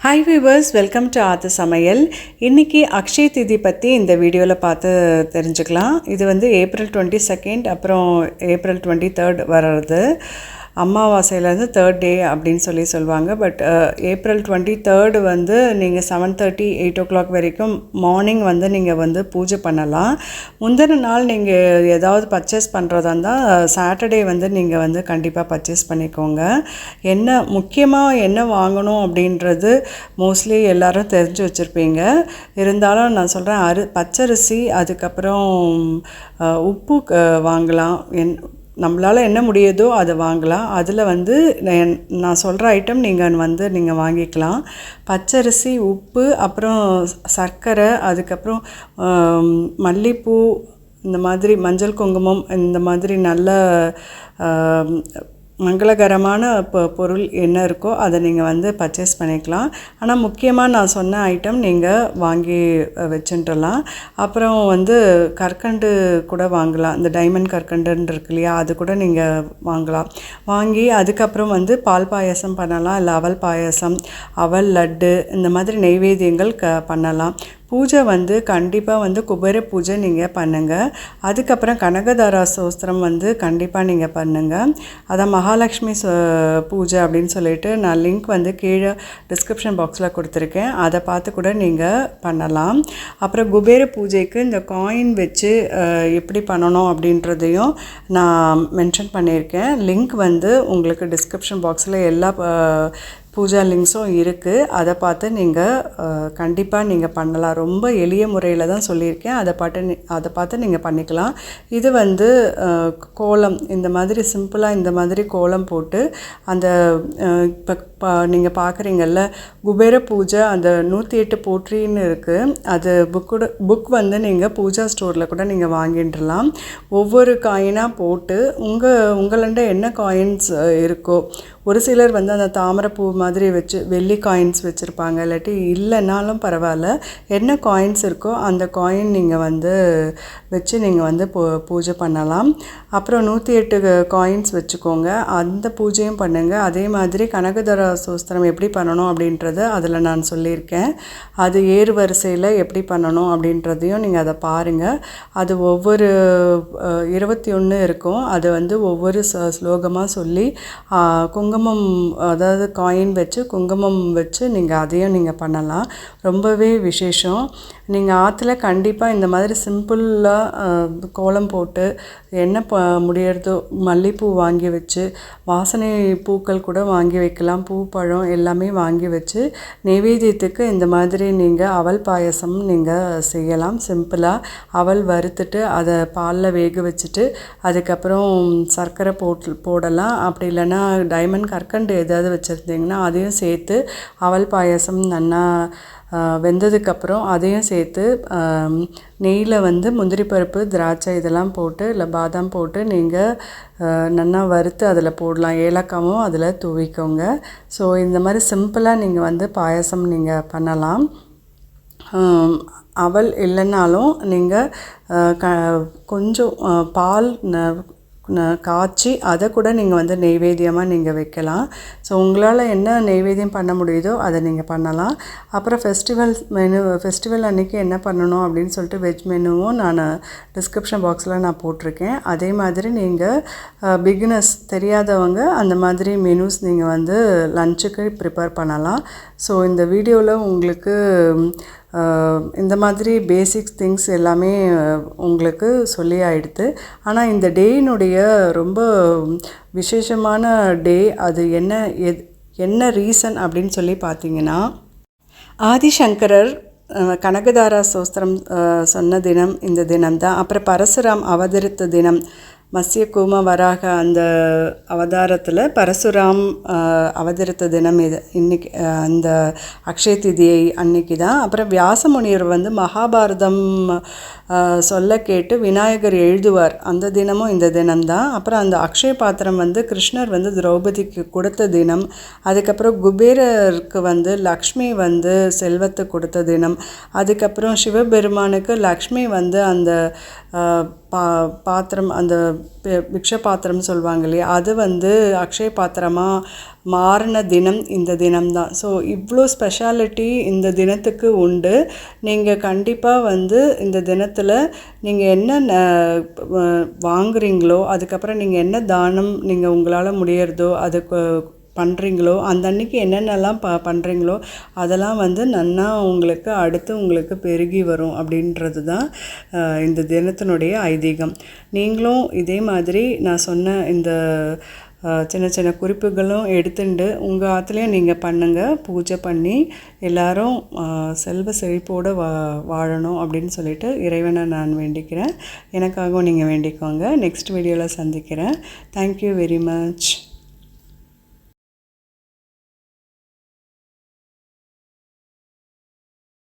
Hi viewers, welcome to ஆத்து சமையல். இன்றைக்கி அக்ஷய திதி பற்றி இந்த வீடியோவில் பார்த்து தெரிஞ்சுக்கலாம். இது வந்து April 22 அப்புறம் April 23 வர்றது. அமாவாசையிலேருந்து 3rd டே அப்படின்னு சொல்லுவாங்க. பட் April 23 வந்து நீங்கள் 7:30 8 o'clock வரைக்கும் மார்னிங் வந்து நீங்கள் வந்து பூஜை பண்ணலாம். முந்தின நாள் நீங்கள் ஏதாவது பர்ச்சேஸ் பண்ணுறதா இருந்தால் சாட்டர்டே வந்து நீங்கள் வந்து கண்டிப்பாக பர்ச்சேஸ் பண்ணிக்கோங்க. என்ன முக்கியமாக என்ன வாங்கணும் அப்படின்றது மோஸ்ட்லி எல்லோரும் தெரிஞ்சு வச்சுருப்பீங்க. இருந்தாலும் நான் சொல்கிறேன், பச்சரிசி, அதுக்கப்புறம் உப்பு வாங்கலாம். நம்மளால் என்ன முடியுதோ அதை வாங்கலாம். அதில் வந்து நான் சொல்கிற ஐட்டம் நீங்கள் வாங்கிக்கலாம். பச்சரிசி, உப்பு, அப்புறம் சர்க்கரை, அதுக்கப்புறம் மல்லிப்பூ, இந்த மாதிரி மஞ்சள் குங்குமம், இந்த மாதிரி நல்ல மங்களகரமான பொருள் என்ன இருக்கோ அதை நீங்கள் வந்து பர்ச்சேஸ் பண்ணிக்கலாம். ஆனால் முக்கியமாக நான் சொன்ன ஐட்டம் நீங்கள் வாங்கி வச்சுட்டுலாம். அப்புறம் வந்து கற்கண்டு கூட வாங்கலாம். இந்த டைமண்ட் கற்கண்டுன்னு இருக்கு இல்லையா, அது கூட நீங்கள் வாங்கி அதுக்கப்புறம் வந்து பால் பாயசம் பண்ணலாம், இல்லை அவல் பாயசம், அவல் லட்டு, இந்த மாதிரி நெய்வேத்தியங்கள் பண்ணலாம். பூஜை வந்து கண்டிப்பாக வந்து குபேர பூஜை நீங்கள் பண்ணுங்கள். அதுக்கப்புறம் கனகதாரா ஸ்தோத்திரம் வந்து கண்டிப்பாக நீங்கள் பண்ணுங்கள். அதான் மகாலட்சுமி பூஜை அப்படின்னு சொல்லிட்டு நான் லிங்க் வந்து கீழே டிஸ்கிரிப்ஷன் பாக்ஸில் கொடுத்துருக்கேன். அதை பார்த்து கூட நீங்கள் பண்ணலாம். அப்புறம் குபேர பூஜைக்கு இந்த காயின் வச்சு எப்படி பண்ணணும் அப்படின்றதையும் நான் மென்ஷன் பண்ணியிருக்கேன். லிங்க் வந்து உங்களுக்கு டிஸ்கிரிப்ஷன் பாக்ஸில் எல்லா பூஜா லிங்க்ஸும் இருக்குது. அதை பார்த்து நீங்கள் கண்டிப்பாக நீங்கள் பண்ணலாம். ரொம்ப எளிய முறையில் தான் சொல்லியிருக்கேன். அதை பார்த்து நீங்கள் பண்ணிக்கலாம். இது வந்து கோலம், இந்த மாதிரி சிம்பிளாக இந்த மாதிரி கோலம் போட்டு அந்த இப்போ நீங்கள் பார்க்குறீங்கல்ல குபேர பூஜை, அந்த 108 போற்றின்னு இருக்குது. அது புக் வந்து நீங்கள் பூஜா ஸ்டோரில் கூட நீங்கள் வாங்கிடலாம். ஒவ்வொரு காயினாக போட்டு உங்கள்கிட்ட என்ன காயின்ஸ் இருக்கோ, ஒரு சிலர் வந்து அந்த தாமரைப்பூ மாதிரி வச்சு வெள்ளி காயின்ஸ் வச்சுருப்பாங்க. இல்லாட்டி இல்லைனாலும் பரவாயில்ல, என்ன காயின்ஸ் இருக்கோ அந்த காயின் நீங்கள் வந்து வச்சு நீங்கள் வந்து பூஜை பண்ணலாம். அப்புறம் 108 காயின்ஸ் வச்சுக்கோங்க, அந்த பூஜையும் பண்ணுங்கள். அதே மாதிரி கனகதாரா ஸ்தோத்திரம் எப்படி பண்ணணும் அப்படின்றத அதில் நான் சொல்லியிருக்கேன். அது ஏறு வரிசையில் எப்படி பண்ணணும் அப்படின்றதையும் நீங்கள் அதை பாருங்கள். அது ஒவ்வொரு 21 இருக்கும். அது வந்து ஒவ்வொரு ஸ்லோகமாக சொல்லி குங்குமம், அதாவது காயின் வச்சு குங்குமம் வச்சு நீங்கள் அதையும் நீங்கள் பண்ணலாம். ரொம்பவே விசேஷம். நீங்கள் ஆற்றுல கண்டிப்பாக இந்த மாதிரி சிம்பிளாக கோலம் போட்டு என்ன முடியறதோ மல்லிப்பூ வாங்கி வச்சு, வாசனை பூக்கள் கூட வாங்கி வைக்கலாம், பூ பழம் எல்லாமே வாங்கி வச்சு நெய்வேத்தியத்துக்கு இந்த மாதிரி நீங்கள் அவல் பாயசம் நீங்கள் செய்யலாம். சிம்பிளாக அவல் வறுத்துட்டு அதை பாலில் வேக வச்சுட்டு அதுக்கப்புறம் சர்க்கரை போடலாம். அப்படி இல்லைன்னா டைமண்ட் கற்கண்டு ஏதாவது வச்சுருந்தீங்கன்னா அதையும் சேர்த்து அவல் பாயசம் நல்லா வெந்ததுக்கப்புறம் அதையும் சேர்த்து நெய்யில் வந்து முந்திரி பருப்பு, திராட்சை இதெல்லாம் போட்டு, இல்லை பாதாம் போட்டு நீங்கள் நல்லா வறுத்து அதில் போடலாம். ஏலக்காவும் அதில் தூவிக்கோங்க. ஸோ இந்த மாதிரி சிம்பிளாக நீங்கள் வந்து பாயசம் நீங்கள் பண்ணலாம். அவல் இல்லைன்னாலும் நீங்கள் கொஞ்சம் பால் காய்ச்சி அதை கூட நீங்கள் வந்து நெய்வேத்தியமாக நீங்கள் வைக்கலாம். ஸோ உங்களால் என்ன நெய்வேத்தியம் பண்ண முடியுதோ அதை நீங்கள் பண்ணலாம். அப்புறம் ஃபெஸ்டிவல் அன்றைக்கி என்ன பண்ணணும் அப்படின்னு சொல்லிட்டு வெஜ் மெனுவும் நான் டிஸ்கிரிப்ஷன் பாக்ஸில் நான் போட்டிருக்கேன். அதே மாதிரி நீங்கள் பிகினர்ஸ் தெரியாதவங்க அந்த மாதிரி மெனுஸ் நீங்கள் வந்து லஞ்சுக்கு ப்ரிப்பேர் பண்ணலாம். ஸோ இந்த வீடியோவில் உங்களுக்கு இந்த மாதிரி பேசிக்ஸ் திங்ஸ் எல்லாமே உங்களுக்கு சொல்லி ஆயிடுது. ஆனால் இந்த டேயினுடைய ரொம்ப விசேஷமான டே, அது என்ன ரீசன் அப்படின்னு சொல்லி பார்த்தீங்கன்னா, ஆதிசங்கரர் கனகதாரா ஸ்தோத்திரம் சொன்ன தினம் இந்த தினம்தான். அப்புறம் பரசுராம் அவதரித்த தினம், மத்ஸ்ய கூம வராக அந்த அவதாரத்தில் பரசுராம் அவதரித்த தினம் இது இன்றைக்கி, அந்த அக்ஷய திதியை அன்னைக்கு தான். அப்புறம் வியாசமுனிவர் வந்து மகாபாரதம் சொல்ல கேட்டு விநாயகர் எழுதுவார், அந்த தினமும் இந்த தினம்தான். அப்புறம் அந்த அக்ஷய பாத்திரம் வந்து கிருஷ்ணர் வந்து திரௌபதிக்கு கொடுத்த தினம். அதுக்கப்புறம் குபேரருக்கு வந்து லக்ஷ்மி வந்து செல்வத்தை கொடுத்த தினம். அதுக்கப்புறம் சிவபெருமானுக்கு லக்ஷ்மி வந்து அந்த பாத்திரம் அந்த பிக்ஷ பாத்திரம் சொல்லுவாங்க இல்லையா, அது வந்து அக்ஷய பாத்திரமாக மாறின தினம் இந்த தினம்தான். ஸோ இவ்வளோ ஸ்பெஷாலிட்டி இந்த தினத்துக்கு உண்டு. நீங்கள் கண்டிப்பாக வந்து இந்த தினத்தில் நீங்கள் என்ன வாங்குறீங்களோ, அதுக்கப்புறம் நீங்கள் என்ன தானம் நீங்கள் உங்களால் முடியறதோ அதுக்கு பண்ணுறீங்களோ, அந்த அன்றைக்கி என்னென்னலாம் பண்ணுறீங்களோ அதெல்லாம் வந்து நன்னா உங்களுக்கு அடுத்து உங்களுக்கு பெருகி வரும் அப்படின்றது தான் இந்த தினத்தினுடைய ஐதீகம். நீங்களும் இதே மாதிரி நான் சொன்ன இந்த சின்ன சின்ன குறிப்புகளும் எடுத்துட்டு உங்கள் ஆற்றுலையும் நீங்கள் பண்ணுங்கள். பூஜை பண்ணி எல்லோரும் செல்வ செழிப்போடு வாழணும் அப்படின்னு சொல்லிட்டு இறைவனை நான் வேண்டிக்கிறேன். எனக்காகவும் நீங்கள் வேண்டிக்கோங்க. நெக்ஸ்ட் வீடியோவில் சந்திக்கிறேன். Thank you very much.